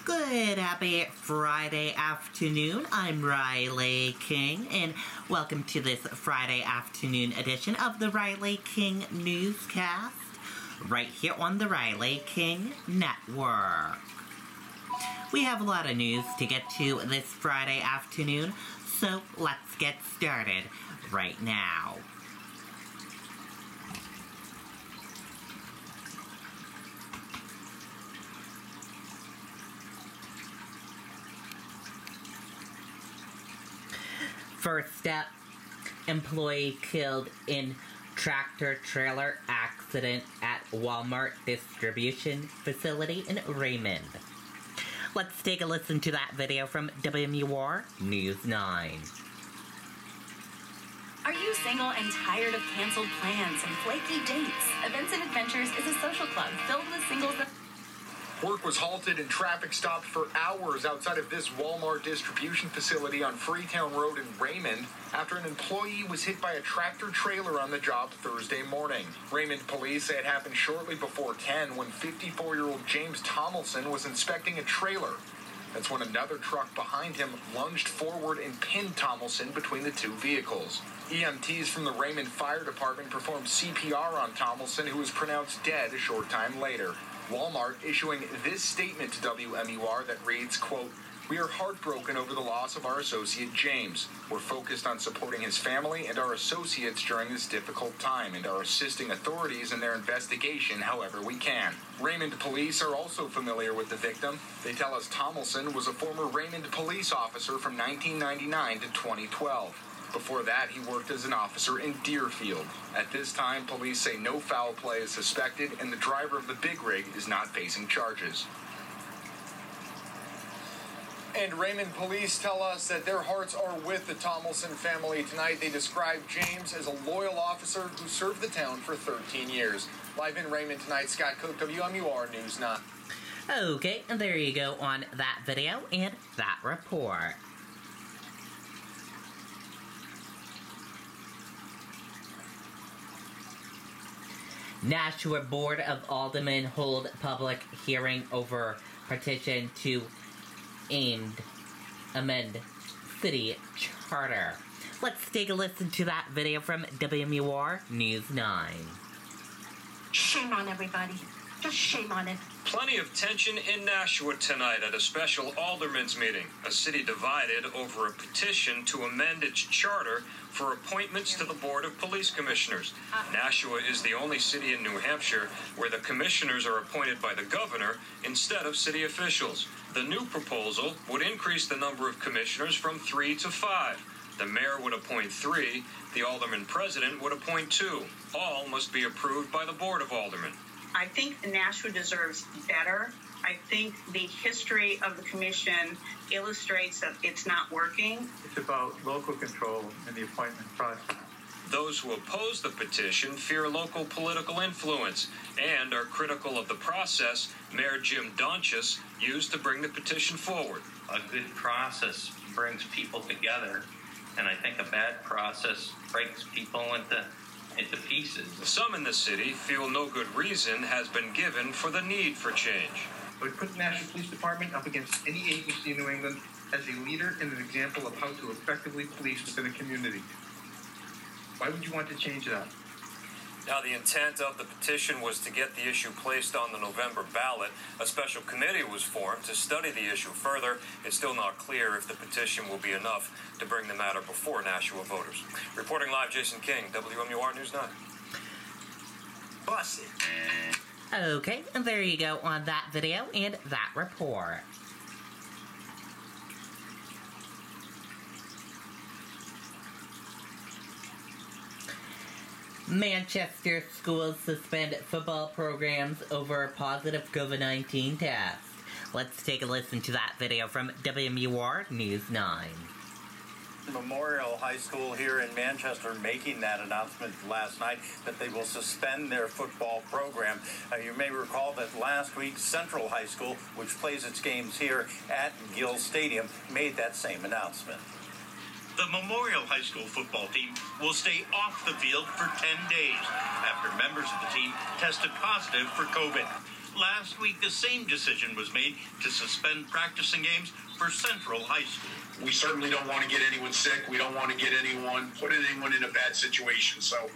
Good, happy Friday afternoon. I'm Riley King, and welcome to this Friday afternoon edition of the Riley King Newscast, right here on the Riley King Network. We have a lot of news to get to this Friday afternoon, so let's get started right now. First up, employee killed in tractor-trailer accident at Walmart distribution facility in Raymond. Let's take a listen to that video from WMUR News 9. Are you single and tired of canceled plans and flaky dates? Events and Adventures is a social club filled with singles that... Work was halted and traffic stopped for hours outside of this Walmart distribution facility on Freetown Road in Raymond after an employee was hit by a tractor-trailer on the job Thursday morning. Raymond police say it happened shortly before 10 when 54-year-old James Tomlinson was inspecting a trailer. That's when another truck behind him lunged forward and pinned Tomlinson between the two vehicles. EMTs from the Raymond Fire Department performed CPR on Tomlinson, who was pronounced dead a short time later. Walmart issuing this statement to WMUR that reads, quote, "We are heartbroken over the loss of our associate James. We're focused on supporting his family and our associates during this difficult time and are assisting authorities in their investigation however we can." Raymond police are also familiar with the victim. They tell us Tomlinson was a former Raymond police officer from 1999 to 2012. Before that, he worked as an officer in Deerfield. At this time, police say no foul play is suspected and the driver of the big rig is not facing charges. And Raymond police tell us that their hearts are with the Tomlinson family tonight. They describe James as a loyal officer who served the town for 13 years. Live in Raymond tonight, Scott Cook, WMUR News 9. Okay, and there you go on that video and that report. Nashua Board of Aldermen hold public hearing over petition to amend city charter. Let's take a listen to that video from WMUR News 9. Shame on everybody. Just shame on it. Plenty of tension in Nashua tonight at a special aldermen's meeting. A city divided over a petition to amend its charter for appointments to the Board of Police Commissioners. Nashua is the only city in New Hampshire where the commissioners are appointed by the governor instead of city officials. The new proposal would increase the number of commissioners from 3 to 5. The mayor would appoint 3, the alderman president would appoint 2. All must be approved by the Board of Aldermen. I think Nashua deserves better. I think the history of the commission illustrates that it's not working. It's about local control in the appointment process. Those who oppose the petition fear local political influence and are critical of the process Mayor Jim Donchis used to bring the petition forward. A good process brings people together, and I think a bad process breaks people into pieces. Some in the city feel no good reason has been given for the need for change. I would put the National Police Department up against any agency in New England as a leader and an example of how to effectively police within a community. Why would you want to change that? Now, the intent of the petition was to get the issue placed on the November ballot. A special committee was formed to study the issue further. It's still not clear if the petition will be enough to bring the matter before Nashua voters. Reporting live, Jason King, WMUR News 9. Bust it. Okay, and there you go on that video and that report. Manchester schools suspend football programs over positive COVID-19 test. Let's take a listen to that video from WMUR News 9. Memorial High School here in Manchester making that announcement last night that they will suspend their football program. You may recall that last week Central High School, which plays its games here at Gill Stadium, made that same announcement. The Memorial High School football team will stay off the field for 10 days after members of the team tested positive for COVID. Last week, the same decision was made to suspend practice and games for Central High School. We certainly don't want to get anyone sick. We don't want to get put anyone in a bad situation. So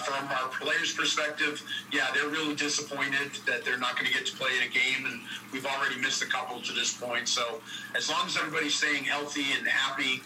from our players' perspective, yeah, they're really disappointed that they're not going to get to play in a game, and we've already missed a couple to this point. So as long as everybody's staying healthy and happy,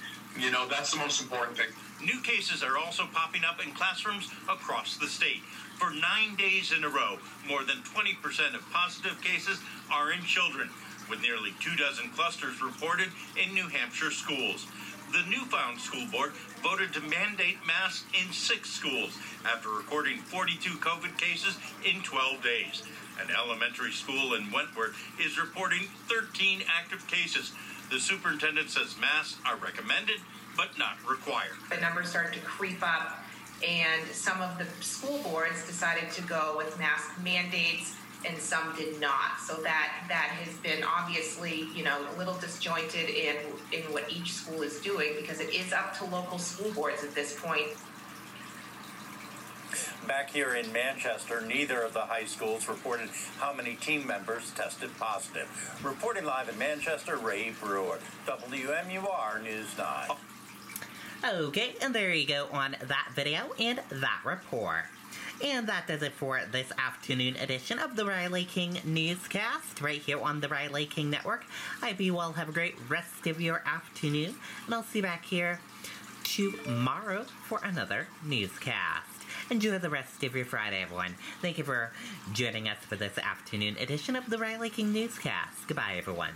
that's the most important thing. New cases are also popping up in classrooms across the state. For 9 days in a row, more than 20% of positive cases are in children, with nearly 24 clusters reported in New Hampshire schools. The Newfound School Board voted to mandate masks in 6 schools after recording 42 COVID cases in 12 days. An elementary school in Wentworth is reporting 13 active cases. The superintendent says masks are recommended, but not required. The numbers started to creep up, and some of the school boards decided to go with mask mandates, and some did not. So that has been obviously, a little disjointed in what each school is doing, because it is up to local school boards at this point. Back here in Manchester, neither of the high schools reported how many team members tested positive. Reporting live in Manchester, Ray Brewer, WMUR News 9. Okay, and there you go on that video and that report. And that does it for this afternoon edition of the Riley King Newscast, right here on the Riley King Network. I hope you all have a great rest of your afternoon, and I'll see you back here tomorrow for another newscast. Enjoy the rest of your Friday, everyone. Thank you for joining us for this afternoon edition of the Riley King Newscast. Goodbye, everyone.